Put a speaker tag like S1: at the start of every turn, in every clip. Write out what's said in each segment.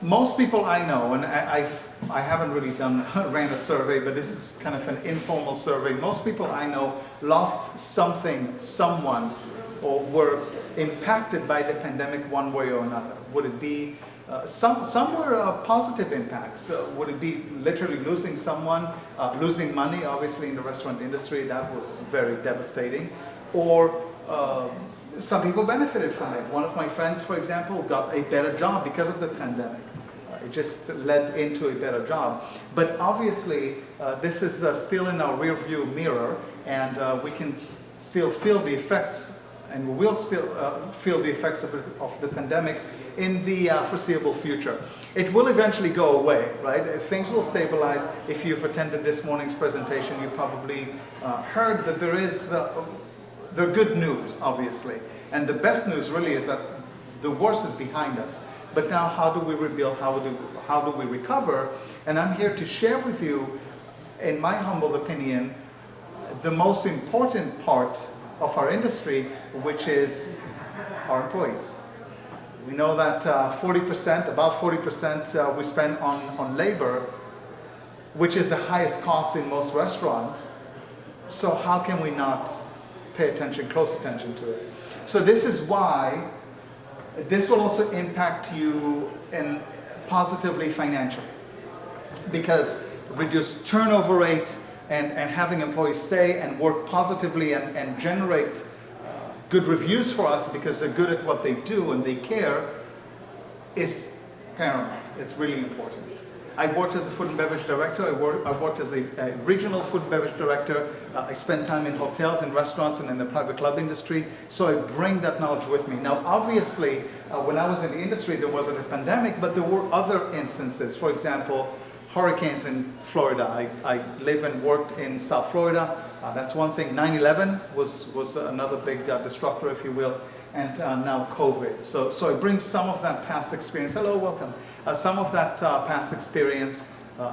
S1: most people I know, and I haven't really ran a survey, but this is kind of an informal survey. Most people I know lost something, someone, or were impacted by the pandemic one way or another. Would it be some were positive impacts? Would it be literally losing someone, losing money? Obviously, in the restaurant industry, that was very devastating. Or some people benefited from it. One of my friends, for example, got a better job because of the pandemic. It just led into a better job. But obviously, this is still in our rear view mirror, and we can still feel the effects, and we will still feel the effects of the pandemic in the foreseeable future. It will eventually go away, right? Things will stabilize. If you've attended this morning's presentation, you probably heard that there is the good news, obviously. And the best news really is that the worst is behind us. But now how do we rebuild, how do we recover? And I'm here to share with you, in my humble opinion, the most important part of our industry, which is our employees. We know that 40%, about 40% we spend on labor, which is the highest cost in most restaurants. So how can we not pay attention, close attention to it? So this is why this will also impact you positively financially, because reduced turnover rate and having employees stay and work positively and generate good reviews for us because they're good at what they do and they care is paramount. It's really important. I worked as a food and beverage director. I worked as a regional food and beverage director. I spent time in hotels and restaurants and in the private club industry. So I bring that knowledge with me. Now, obviously, when I was in the industry, there wasn't a pandemic, but there were other instances. For example, hurricanes in Florida. I live and worked in South Florida. That's one thing. 9/11 was another big disruptor, if you will. And now COVID. So I bring some of that past experience. Hello, welcome. Some of that past experience,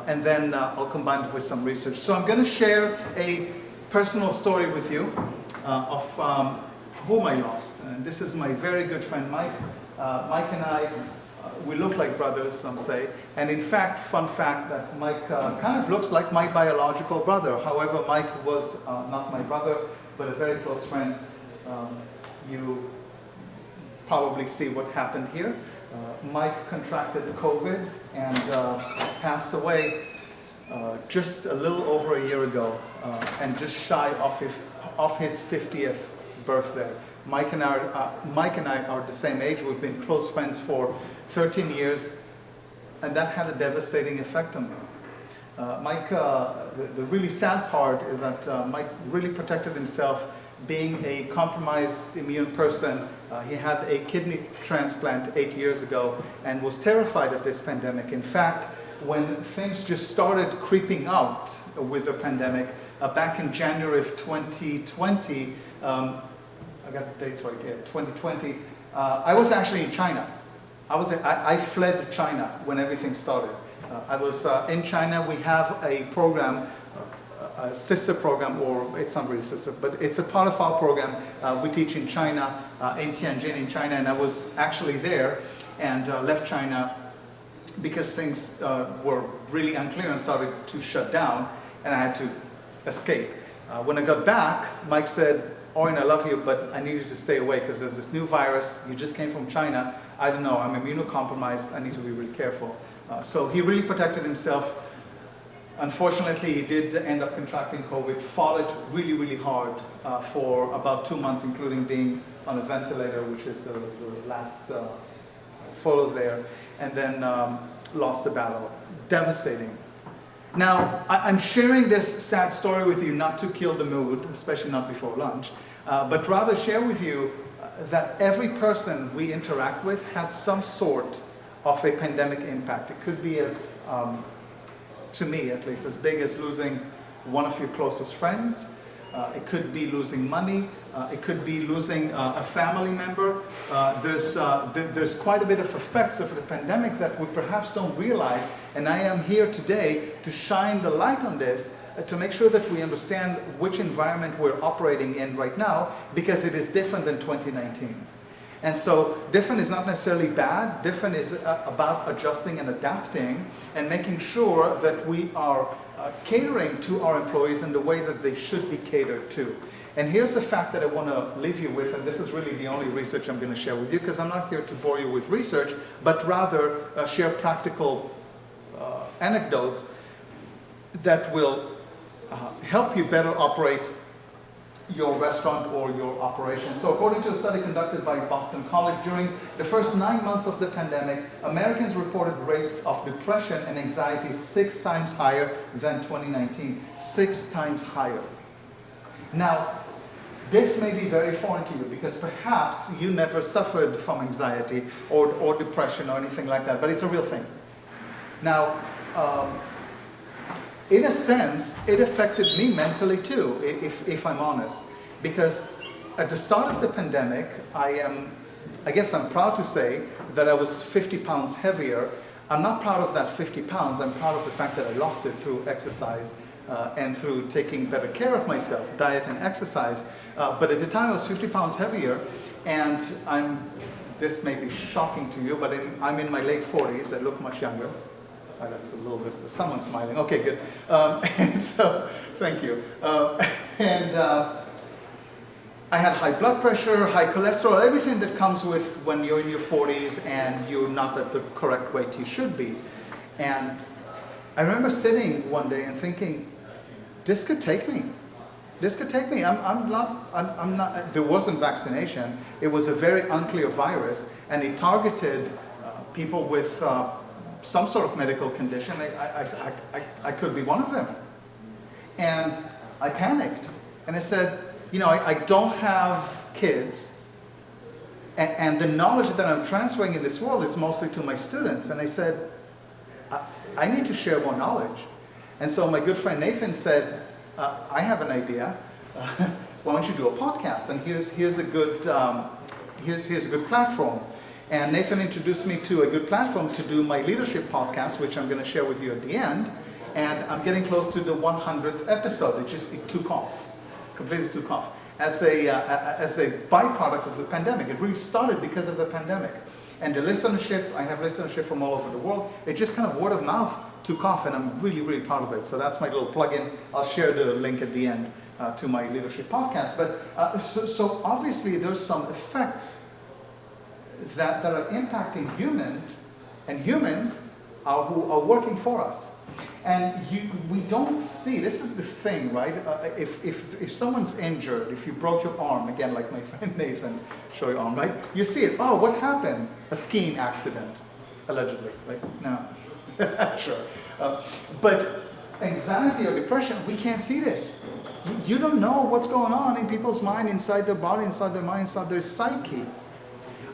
S1: and then I'll combine it with some research. So I'm going to share a personal story with you of whom I lost. And this is my very good friend Mike. Mike and I, we look like brothers, some say. And in fact, fun fact, that Mike kind of looks like my biological brother. However, Mike was not my brother, but a very close friend. You probably see what happened here. Mike contracted COVID and passed away just a little over a year ago, and just shy of his 50th birthday. Mike and I are the same age. We've been close friends for 13 years, and that had a devastating effect on me. Mike, the really sad part is that Mike really protected himself. Being a compromised immune person, he had a kidney transplant 8 years ago and was terrified of this pandemic. In fact, when things just started creeping out with the pandemic, back in January of 2020, I got the dates right here, 2020, I was actually in China. I fled China when everything started. I was in China. We have a program, a sister program, or it's not really sister, but it's a part of our program. We teach in China, in Tianjin in China, and I was actually there and left China because things were really unclear and started to shut down, and I had to escape. When I got back, Mike said, "Oren, I love you, but I need you to stay away because there's this new virus. You just came from China. I don't know, I'm immunocompromised. I need to be really careful." So he really protected himself. Unfortunately, he did end up contracting COVID, fought it really, really hard for about 2 months, including being on a ventilator, which is the last photos there, and then lost the battle. Devastating. Now, I'm sharing this sad story with you not to kill the mood, especially not before lunch, but rather share with you that every person we interact with had some sort of a pandemic impact. It could be as to me at least, as big as losing one of your closest friends. It could be losing money. It could be losing a family member. There's quite a bit of effects of the pandemic that we perhaps don't realize. And I am here today to shine the light on this, to make sure that we understand which environment we're operating in right now, because it is different than 2019. And so different is not necessarily bad. Different is about adjusting and adapting and making sure that we are catering to our employees in the way that they should be catered to. And here's the fact that I want to leave you with, and this is really the only research I'm going to share with you, because I'm not here to bore you with research, but rather share practical anecdotes that will help you better operate your restaurant or your operation. So according to a study conducted by Boston College, during the first 9 months of the pandemic, Americans reported rates of depression and anxiety 6 times higher than 2019. 6 times higher. Now, this may be very foreign to you because perhaps you never suffered from anxiety or depression or anything like that, but it's a real thing. Now, in a sense, it affected me mentally too, if I'm honest. Because at the start of the pandemic, I guess I'm proud to say that I was 50 pounds heavier. I'm not proud of that 50 pounds, I'm proud of the fact that I lost it through exercise and through taking better care of myself, diet and exercise. But at the time I was 50 pounds heavier, and this may be shocking to you, but I'm in my late 40s, I look much younger. That's a little bit, someone's smiling. Okay, good. And so, thank you. I had high blood pressure, high cholesterol, everything that comes with when you're in your 40s and you're not at the correct weight you should be. And I remember sitting one day and thinking, this could take me. This could take me. I'm not, there wasn't vaccination. It was a very unclear virus, and it targeted people with some sort of medical condition. I could be one of them. And I panicked. And I said, you know, I don't have kids. And the knowledge that I'm transferring in this world is mostly to my students. And I said, I need to share more knowledge. And so my good friend Nathan said, I have an idea. Why don't you do a podcast? And here's a good platform. And Nathan introduced me to a good platform to do my leadership podcast, which I'm going to share with you at the end. And I'm getting close to the 100th episode. It took off, completely took off, as a byproduct of the pandemic. It really started because of the pandemic. And the listenership, I have listenership from all over the world. It just kind of word of mouth took off, and I'm really, really proud of it. So that's my little plug-in. I'll share the link at the end to my leadership podcast. But so obviously there's some effects that are impacting humans, and humans are who are working for us. And we don't see, this is the thing, right? If someone's injured, if you broke your arm, again, like my friend Nathan, show your arm, right? You see it, oh, what happened? A skiing accident, allegedly, right? No, sure. But anxiety or depression, we can't see this. You don't know what's going on in people's mind, inside their body, inside their mind, inside their psyche.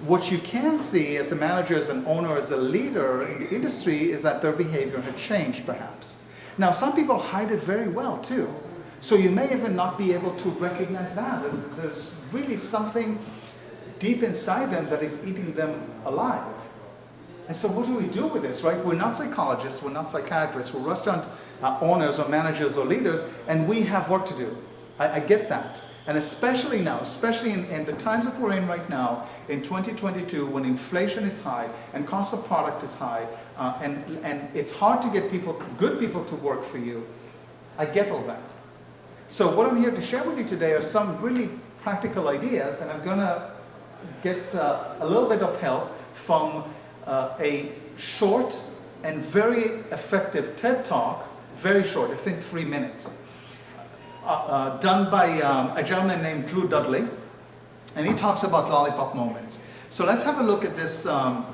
S1: What you can see as a manager, as an owner, as a leader in the industry is that their behavior had changed, perhaps. Now, some people hide it very well, too. So you may even not be able to recognize that. There's really something deep inside them that is eating them alive. And so what do we do with this, right? We're not psychologists, we're not psychiatrists, we're restaurant owners or managers or leaders, and we have work to do. I get that. And especially now, especially in the times that we're in right now, in 2022, when inflation is high and cost of product is high, and it's hard to get good people to work for you, I get all that. So what I'm here to share with you today are some really practical ideas, and I'm going to get a little bit of help from a short and very effective TED Talk, very short, I think 3 minutes. Done by a gentleman named Drew Dudley, and he talks about lollipop moments. So let's have a look at this, at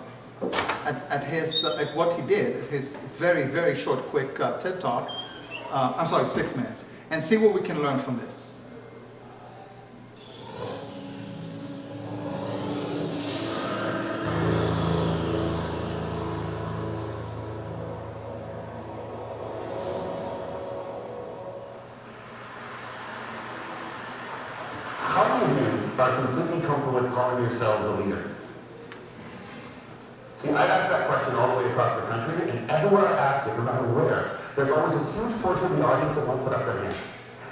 S1: what he did, his very, very short, quick TED Talk. 6 minutes, and see what we can learn from this.
S2: Are completely comfortable with calling yourselves a leader? See, I've asked that question all the way across the country, and everywhere I asked it, no matter where, there's always a huge portion of the audience that won't put up their hand.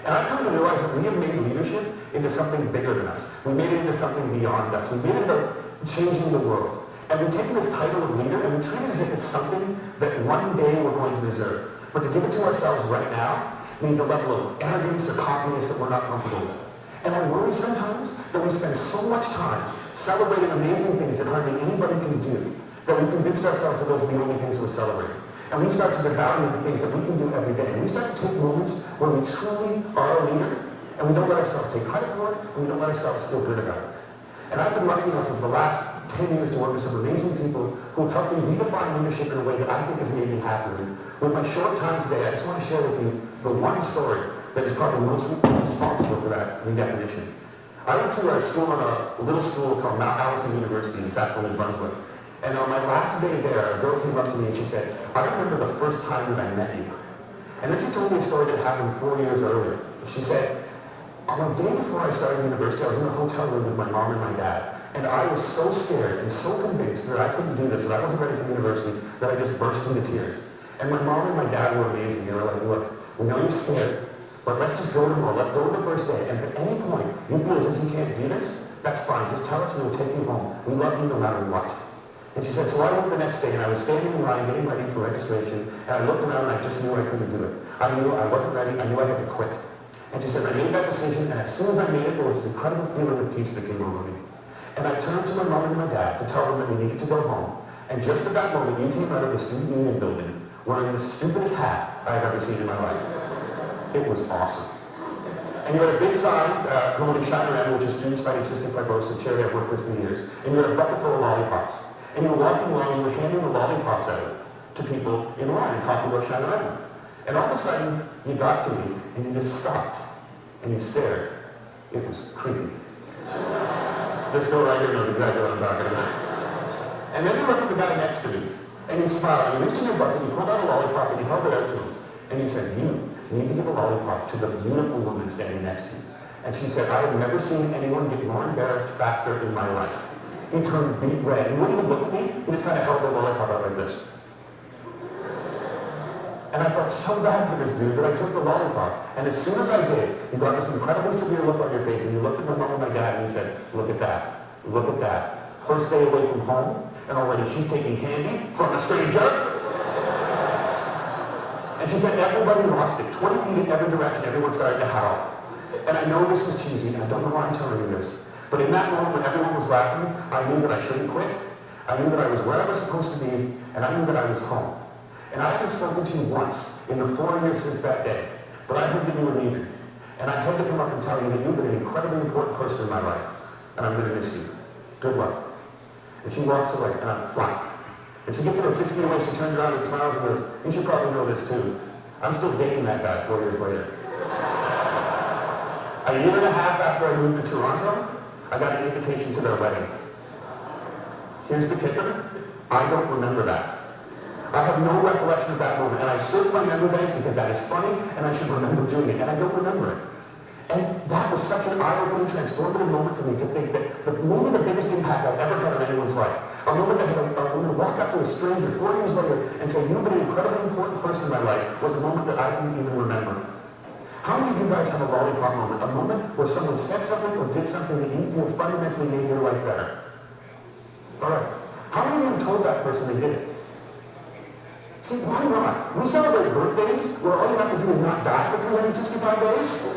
S2: And I've come to realize that we have made leadership into something bigger than us. We made it into something beyond us. We made it into changing the world. And we've taken this title of leader and we treat it as if it's something that one day we're going to deserve. But to give it to ourselves right now means a level of arrogance or cockiness that we're not comfortable with. And I worry sometimes that we spend so much time celebrating amazing things that hardly anybody can do, that we convinced ourselves that those are the only things we're celebrating. And we start to devalue the things that we can do every day. And we start to take moments where we truly are a leader, and we don't let ourselves take credit for it, and we don't let ourselves feel good about it. And I've been lucky enough for the last 10 years to work with some amazing people who have helped me redefine leadership in a way that I think has made me happier. And with my short time today, I just want to share with you the one story that is probably most responsible for that redefinition. I went to a school, a little school called Mount Allison University in Sackville, New Brunswick. And on my last day there, a girl came up to me and she said, I remember the first time that I met you. And then she told me a story that happened 4 years earlier. She said, on the day before I started university, I was in a hotel room with my mom and my dad. And I was so scared and so convinced that I couldn't do this, that I wasn't ready for university, that I just burst into tears. And my mom and my dad were amazing. They were like, look, we know you're scared, but let's just go tomorrow. Let's go to the first day. And if at any point you feel as if you can't do this, that's fine. Just tell us and we'll take you home. We love you no matter what. And she said, so I went the next day and I was standing in line getting ready for registration, and I looked around and I just knew I couldn't do it. I knew I wasn't ready. I knew I had to quit. And she said, I made that decision, and as soon as I made it, there was this incredible feeling of peace that came over me. And I turned to my mom and my dad to tell them that we needed to go home. And just at that moment, you came out of the student union building wearing the stupidest hat I have ever seen in my life. It was awesome. And you had a big sign promoting Shine Around, which is Students Fighting Cystic Fibrosis, a charity I've worked with for years. And you had a bucket full of lollipops. And you were walking along and you were handing the lollipops out to people in line and talking about Shine Around. And all of a sudden, you got to me and you just stopped and you stared. It was creepy. This girl right here knows exactly what I'm talking about. And then you looked at the guy next to me and you smiled and you reached in your bucket and you pulled out a lollipop and you held it out to him. And you said, you need to give a lollipop to the beautiful woman standing next to you. And she said, I have never seen anyone get more embarrassed faster in my life. He turned beet red. He wouldn't even look at me. He just kind of held the lollipop out like this. And I felt so bad for this dude that I took the lollipop. And as soon as I did, you got this incredibly severe look on your face, and you looked at my mom and my dad and you said, look at that. Look at that. First day away from home, and already she's taking candy from a stranger. And she said everybody lost it. 20 feet in every direction, everyone started to howl. And I know this is cheesy, and I don't know why I'm telling you this, but in that moment when everyone was laughing, I knew that I shouldn't quit. I knew that I was where I was supposed to be, and I knew that I was home. And I haven't spoken to you once in the 4 years since that day, but I heard that you were leaving. And I had to come up and tell you that you've been an incredibly important person in my life, and I'm going to miss you. Good luck. And she walks away, and I'm flat. And she gets about 6 feet away, she turns around and smiles and goes, you should probably know this too. I'm still dating that guy 4 years later. A year and a half after I moved to Toronto, I got an invitation to their wedding. Here's the kicker. I don't remember that. I have no recollection of that moment, and I searched my memory banks because that is funny, and I should remember doing it, and I don't remember it. And that was such an eye-opening, transformative moment for me to think that maybe the biggest impact I've ever had on anyone's life, a moment that I'm going to walk up to a stranger 4 years later and say, you've been an incredibly important person in my life, was a moment that I didn't even remember. How many of you guys have a lollipop moment, a moment where someone said something or did something that you feel fundamentally made your life better? All right. How many of you have told that person they did it? See, why not? We celebrate birthdays where all you have to do is not die for 365 days.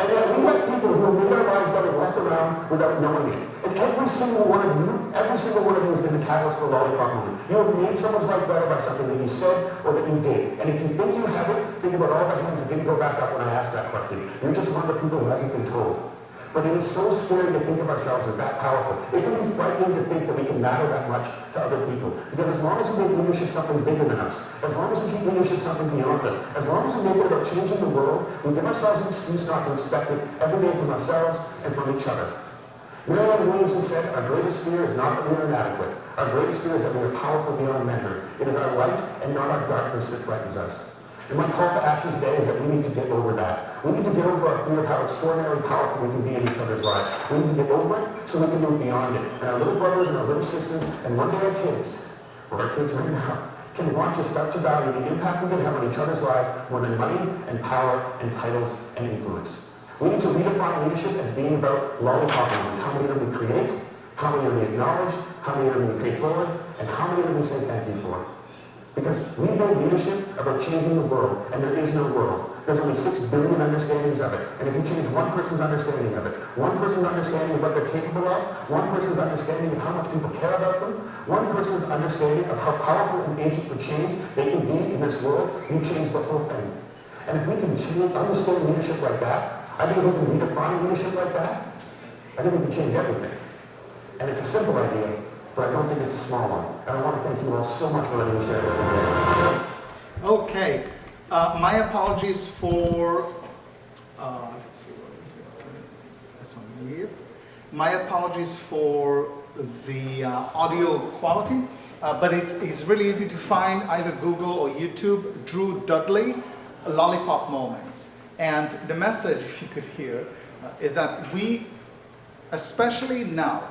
S2: And yet we have people who have made our lives better walk around without knowing it. And every single one of you has been the catalyst for a lollipop moment. You have made someone's life better by something that you said or that you did. And if you think you haven't, think about all the hands that didn't go back up when I asked that question. You're just one of the people who hasn't been told. But it is so scary to think of ourselves as that powerful. It can be frightening to think that we can matter that much to other people. Because as long as we make leadership something bigger than us, as long as we keep leadership something beyond us, as long as we make it about changing the world, we give ourselves an excuse not to expect it every day from ourselves and from each other. Marianne Williamson said, our greatest fear is not that we are inadequate. Our greatest fear is that we are powerful beyond measure. It is our light and not our darkness that frightens us. And my call to action today is that we need to get over that. We need to get over our fear of how extraordinarily powerful we can be in each other's lives. We need to get over it so we can move beyond it. And our little brothers and our little sisters, and one day our kids, or our kids right now, can want to start to value the impact we can have on each other's lives more than money and power and titles and influence. We need to redefine leadership as being about lollipop moments. How many of them we create, How many are we acknowledge? How many are we pay forward? And how many are we say thank you for? Because we made leadership about changing the world, and there is no world. There's only 6 billion understandings of it. And if you change one person's understanding of it, one person's understanding of what they're capable of, one person's understanding of how much people care about them, one person's understanding of how powerful and agent for change they can be in this world, you change the whole thing. And if we can understand leadership like that, I think if we can redefine leadership like that, I think we can change everything. And it's a simple idea, but I don't think it's a small one. And I want to thank you all so much for letting me share with you.
S1: Okay. My apologies for, let's see, this one here. My apologies for the audio quality, but it's really easy to find, either Google or YouTube, Drew Dudley, Lollipop Moments. And the message, if you could hear, is that we, especially now,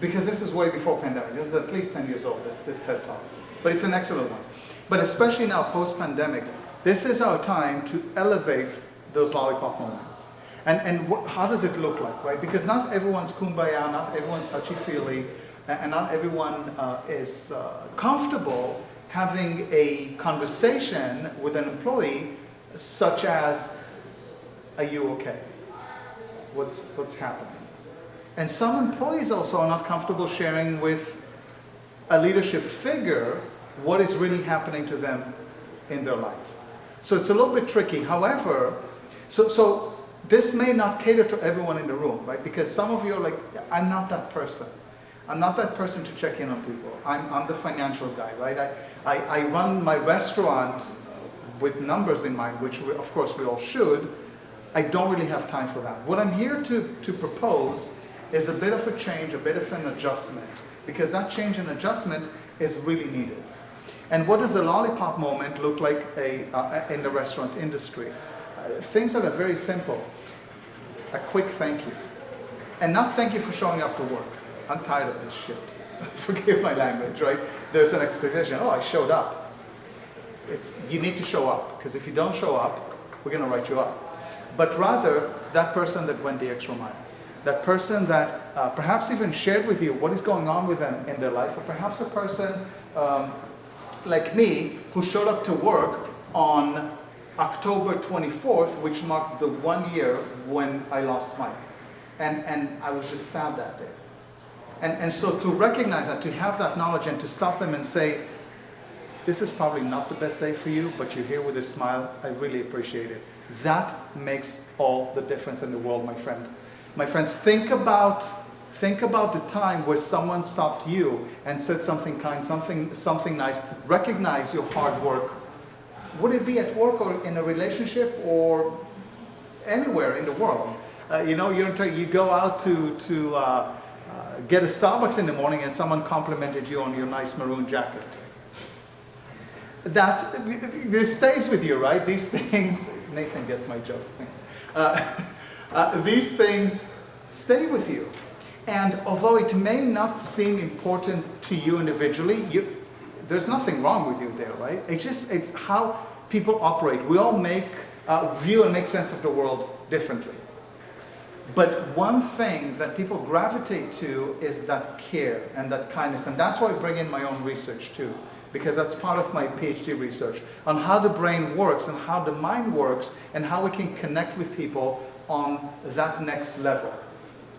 S1: because this is way before pandemic, this is at least 10 years old, this TED Talk, but it's an excellent one. But especially now, post-pandemic, this is our time to elevate those lollipop moments. And how does it look like, right? Because not everyone's kumbaya, not everyone's touchy-feely, and not everyone is comfortable having a conversation with an employee such as, are you okay? What's happening? And some employees also are not comfortable sharing with a leadership figure what is really happening to them in their life. So it's a little bit tricky. However, so this may not cater to everyone in the room, right? Because some of you are like, I'm not that person. I'm not that person to check in on people. I'm the financial guy, right? I run my restaurant with numbers in mind, which of course we all should. I don't really have time for that. What I'm here to propose is a bit of a change, a bit of an adjustment, because that change and adjustment is really needed. And what does a lollipop moment look like in the restaurant industry? Things that are very simple. A quick thank you. And not thank you for showing up to work. I'm tired of this shit. Forgive my language, right? There's an expectation, oh, I showed up. You need to show up, because if you don't show up, we're going to write you up. But rather, that person that went the extra mile. That person that perhaps even shared with you what is going on with them in their life, or perhaps a person like me who showed up to work on October 24th, which marked the 1 year when I lost Mike. And I was just sad that day. And so to recognize that, to have that knowledge and to stop them and say, this is probably not the best day for you, but you're here with a smile, I really appreciate it. That makes all the difference in the world, my friend. My friends, think about the time where someone stopped you and said something kind, something nice. Recognize your hard work. Would it be at work or in a relationship or anywhere in the world? You go out to get a Starbucks in the morning and someone complimented you on your nice maroon jacket. This stays with you, right? These things, Nathan gets my jokes. These things stay with you. And although it may not seem important to you individually, there's nothing wrong with you there, right? It's how people operate. We all view and make sense of the world differently. But one thing that people gravitate to is that care and that kindness. And that's why I bring in my own research too, because that's part of my PhD research on how the brain works and how the mind works and how we can connect with people on that next level.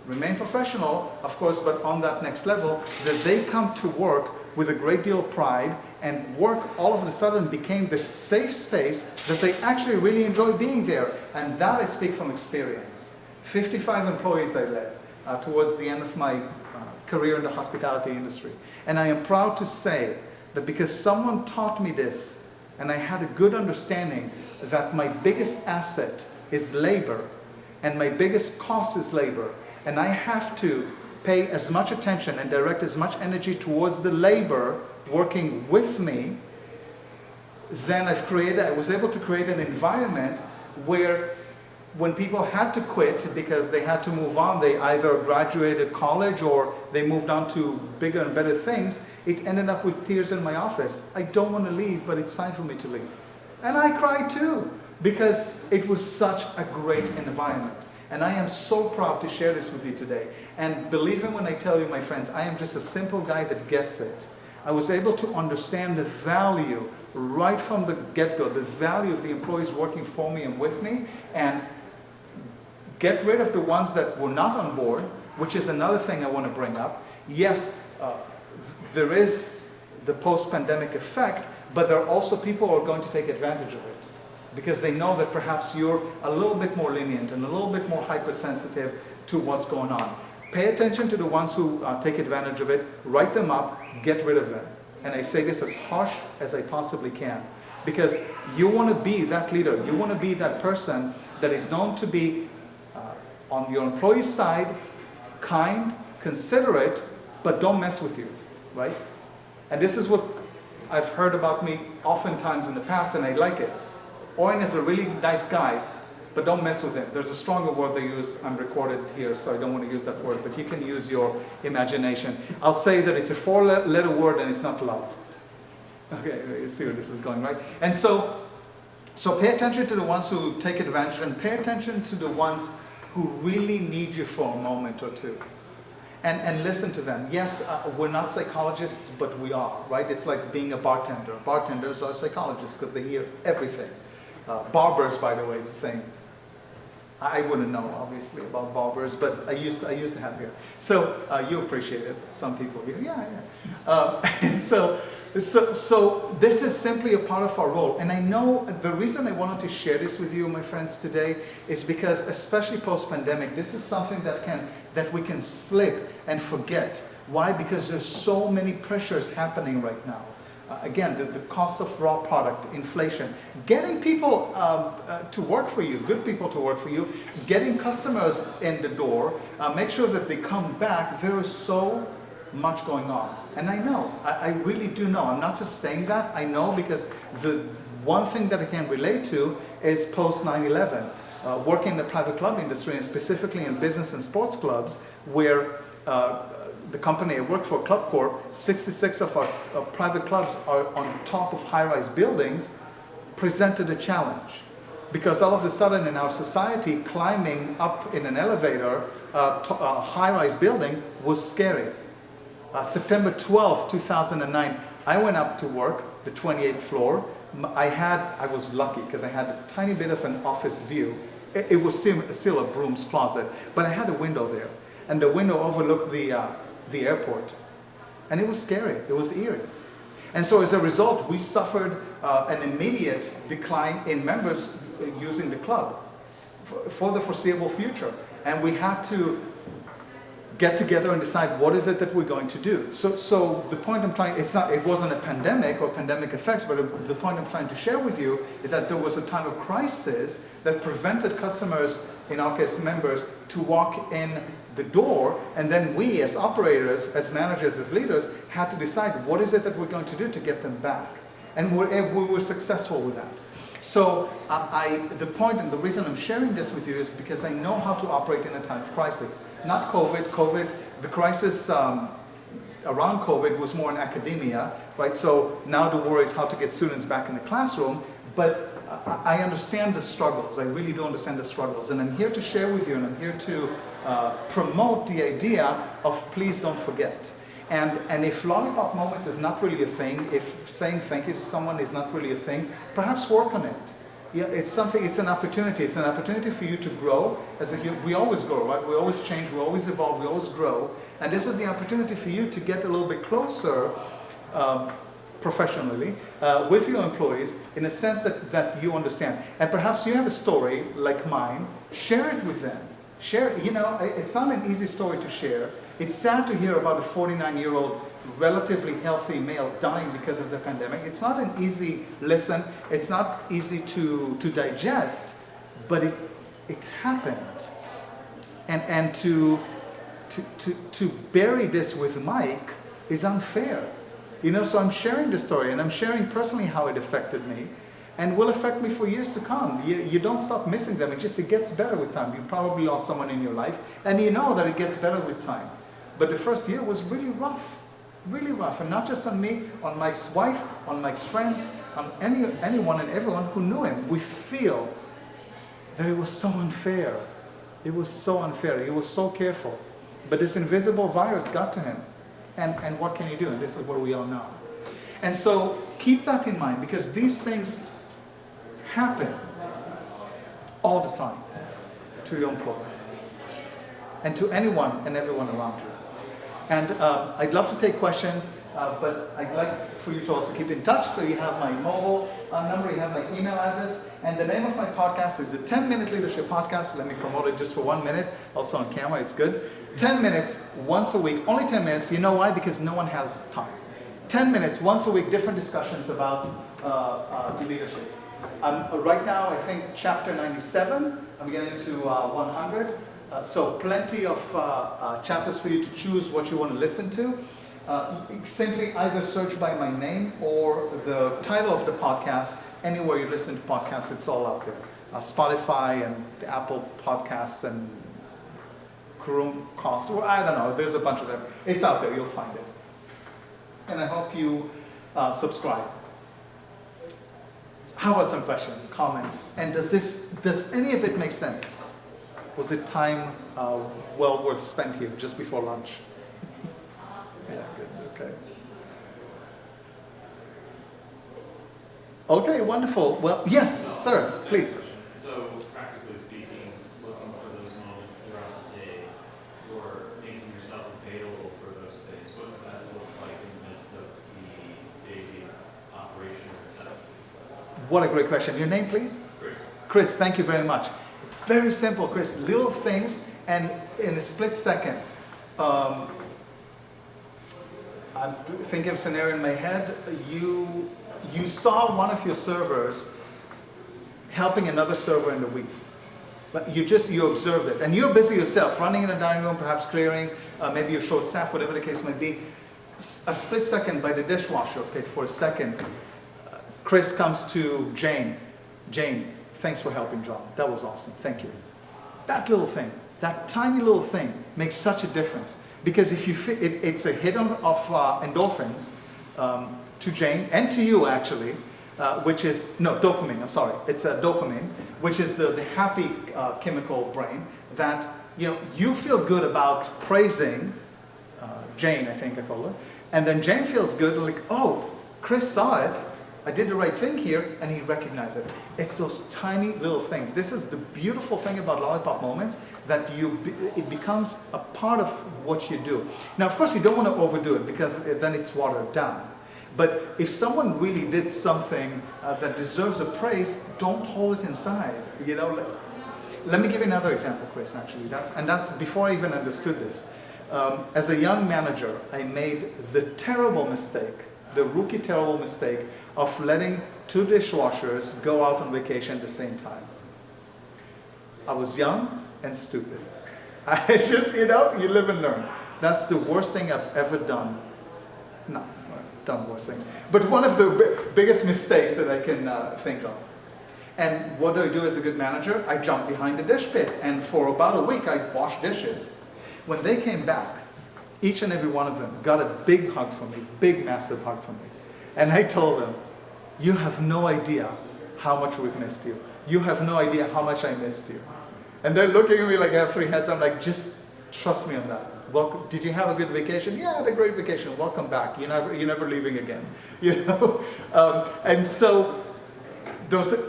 S1: Remain professional, of course, but on that next level, that they come to work with a great deal of pride, and work all of a sudden became this safe space that they actually really enjoy being there. And that I speak from experience. 55 employees I led towards the end of my career in the hospitality industry. And I am proud to say that because someone taught me this, and I had a good understanding that my biggest asset is labor, and my biggest cost is labor, and I have to pay as much attention and direct as much energy towards the labor working with me, then I was able to create an environment where when people had to quit because they had to move on, they either graduated college or they moved on to bigger and better things, it ended up with tears in my office. I don't want to leave, but it's time for me to leave. And I cried too, because it was such a great environment. And I am so proud to share this with you today. And believe me when I tell you, my friends, I am just a simple guy that gets it. I was able to understand the value right from the get-go, the value of the employees working for me and with me, and get rid of the ones that were not on board, which is another thing I want to bring up. Yes, there is the post-pandemic effect, but there are also people who are going to take advantage of it because they know that perhaps you're a little bit more lenient and a little bit more hypersensitive to what's going on. Pay attention to the ones who take advantage of it, write them up, get rid of them. And I say this as harsh as I possibly can, because you want to be that leader. You want to be that person that is known to be on your employee's side, kind, considerate, but don't mess with you, right? And this is what I've heard about me oftentimes in the past, and I like it. Owen is a really nice guy, but don't mess with him. There's a stronger word they use. I'm recorded here, so I don't want to use that word, but you can use your imagination. I'll say that it's a four-letter word and it's not love. Okay, you see where this is going, right? And so pay attention to the ones who take advantage, and pay attention to the ones who really need you for a moment or two. And listen to them. Yes, we're not psychologists, but we are, right? It's like being a bartender. Bartenders are psychologists because they hear everything. Barbers, by the way, is the same. I wouldn't know, obviously, about barbers, but I used to have here. So you appreciate it. Some people here, yeah. And so this is simply a part of our role. And I know the reason I wanted to share this with you, my friends, today is because, especially post-pandemic, this is something that we can slip and forget. Why? Because there's so many pressures happening right now. Again, the cost of raw product, inflation, getting people to work for you, good people to work for you, getting customers in the door, make sure that they come back. There is so much going on. And I know, I really do know. I'm not just saying that. I know because the one thing that I can relate to is post 9/11, working in the private club industry, and specifically in business and sports clubs, where the company I work for, Club Corp, 66 of our private clubs are on top of high-rise buildings, presented a challenge. Because all of a sudden in our society, climbing up in an elevator to a high-rise building was scary. September 12th, 2009, I went up to work, the 28th floor. I was lucky because I had a tiny bit of an office view. It was still a broom's closet, but I had a window there. And the window overlooked the airport. And it was scary, it was eerie. And so as a result, we suffered an immediate decline in members using the club for the foreseeable future. And we had to get together and decide what is it that we're going to do. So the point I'm trying, it wasn't a pandemic or pandemic effects, but the point I'm trying to share with you is that there was a time of crisis that prevented customers, in our case members, to walk in the door, and then we as operators, as managers, as leaders, had to decide what is it that we're going to do to get them back. And we were successful with that. So the point and the reason I'm sharing this with you is because I know how to operate in a time of crisis. Not COVID, the crisis around COVID was more in academia, right? So now the worry is how to get students back in the classroom, but I understand the struggles. I really do understand the struggles. And I'm here to share with you, and I'm here to promote the idea of please don't forget. And if lollipop moments is not really a thing, if saying thank you to someone is not really a thing, perhaps work on it. Yeah, it's an opportunity. It's an opportunity for you to grow. We always grow, right? We always change, we always evolve, we always grow. And this is the opportunity for you to get a little bit closer professionally with your employees in a sense that you understand. And perhaps you have a story like mine, share it with them. Share, it's not an easy story to share. It's sad to hear about a 49-year-old relatively healthy male dying because of the pandemic. It's not an easy listen. It's not easy to digest, but it happened. And to bury this with Mike is unfair. So I'm sharing the story, and I'm sharing personally how it affected me, and will affect me for years to come. You don't stop missing them. It gets better with time. You probably lost someone in your life, and you know that it gets better with time. But the first year was really rough, and not just on me, on Mike's wife, on Mike's friends, on anyone and everyone who knew him. We feel that it was so unfair. It was so unfair. He was so careful. But this invisible virus got to him. And what can you do? And this is where we are now. And so keep that in mind, because these things happen all the time to your employees and to anyone and everyone around you. And I'd love to take questions, but I'd like for you to also keep in touch. So you have my mobile number, you have my email address, and the name of my podcast is the 10-Minute Leadership Podcast. Let me promote it just for 1 minute, also on camera, it's good. 10 minutes, once a week, only 10 minutes. You know why? Because no one has time. 10 minutes, once a week, different discussions about leadership. Right now, I think chapter 97, I'm getting into 100. So plenty of chapters for you to choose what you want to listen to. Simply either search by my name or the title of the podcast. Anywhere you listen to podcasts, it's all out there. Spotify and Apple Podcasts and Chromecast, or I don't know, there's a bunch of them. It's out there, you'll find it. And I hope you subscribe. How about some questions, comments? And does any of it make sense? Was it time well worth spent here just before lunch? Yeah, good, okay. Okay, wonderful. Well, yes, sir, please.
S3: So, practically speaking, looking for those moments throughout the day, or making yourself available for those things, what does that look like in the midst of the daily operational necessities?
S1: What a great question. Your name, please?
S3: Chris.
S1: Chris, thank you very much. Very simple, Chris. Little things, and in a split second. I'm thinking of a scenario in my head. You saw one of your servers helping another server in the weeds. But you observed it. And you're busy yourself, running in the dining room, perhaps clearing, maybe you're short staffed, whatever the case might be. A split second by the dishwasher pit for a second, Chris comes to Jane. Jane, thanks for helping John. That was awesome. Thank you. That little thing, that tiny little thing makes such a difference. Because if you it's a hit of endorphins to Jane and to you actually, which is, dopamine, I'm sorry. It's a dopamine, which is the happy chemical brain that, you feel good about praising Jane, I think I call her. And then Jane feels good, like, oh, Chris saw it. I did the right thing here, and he recognized it. It's those tiny little things. This is the beautiful thing about lollipop moments, that it becomes a part of what you do. Now, of course, you don't want to overdo it, because then it's watered down. But if someone really did something that deserves a praise, don't hold it inside. Let me give you another example, Chris, actually. That's before I even understood this. As a young manager, I made the terrible mistake, the rookie terrible mistake of letting 2 dishwashers go out on vacation at the same time. I was young and stupid. I just, you live and learn. That's the worst thing I've ever done. No, I've done worse things. But one of the biggest mistakes that I can think of. And what do I do as a good manager? I jump behind the dish pit, and for about a week I washed dishes. When they came back, each and every one of them got a big hug from me, big massive hug from me. And I told them, you have no idea how much we've missed you. You have no idea how much I missed you. And they're looking at me like I have 3 heads. I'm like, just trust me on that. Welcome. Did you have a good vacation? Yeah, I had a great vacation. Welcome back. You're never leaving again. And so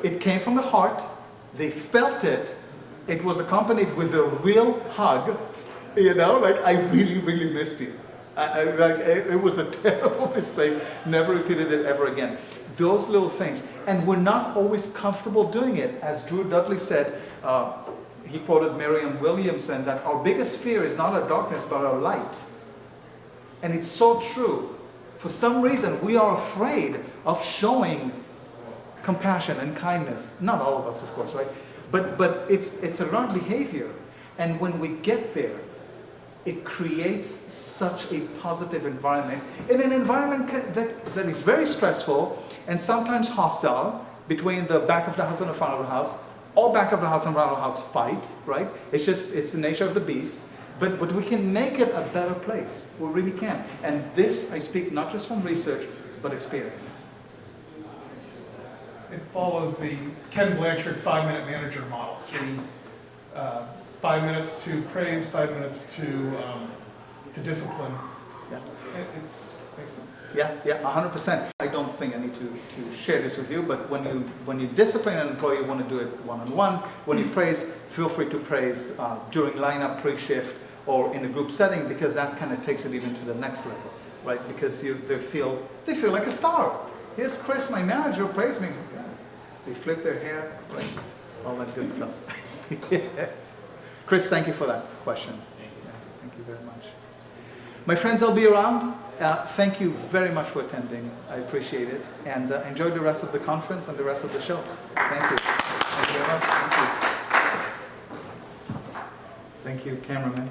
S1: it came from the heart. They felt it. It was accompanied with a real hug. Like, I really, really missed you. It was a terrible mistake. Never repeated it ever again. Those little things. And we're not always comfortable doing it. As Drew Dudley said, he quoted Marianne Williamson, that our biggest fear is not our darkness, but our light. And it's so true. For some reason, we are afraid of showing compassion and kindness. Not all of us, of course, right? But it's a learned behavior. And when we get there, it creates such a positive environment. In an environment that is very stressful and sometimes hostile, between the back of the house and the front of the house. All back of the house and front of the house fight, right? It's the nature of the beast. But we can make it a better place. We really can. And this, I speak not just from research, but experience.
S4: It follows the Ken Blanchard 5-minute manager model.
S1: Yes.
S4: 5 minutes to praise, 5 minutes to discipline.
S1: Yeah.
S4: Makes sense.
S1: Yeah, 100%. I don't think I need to share this with you, but when you discipline an employee, you want to do it one-on-one. When you praise, feel free to praise during lineup, pre-shift, or in a group setting, because that kind of takes it even to the next level, right? Because they feel like a star. Here's Chris, my manager, praise me. Yeah. They flip their hair, right? All that good stuff. Chris, thank you for that question. Yeah, thank you very much. My friends, I'll be around. Thank you very much for attending. I appreciate it. And enjoy the rest of the conference and the rest of the show. Thank you. Thank you very much. Thank you. Thank you, cameraman.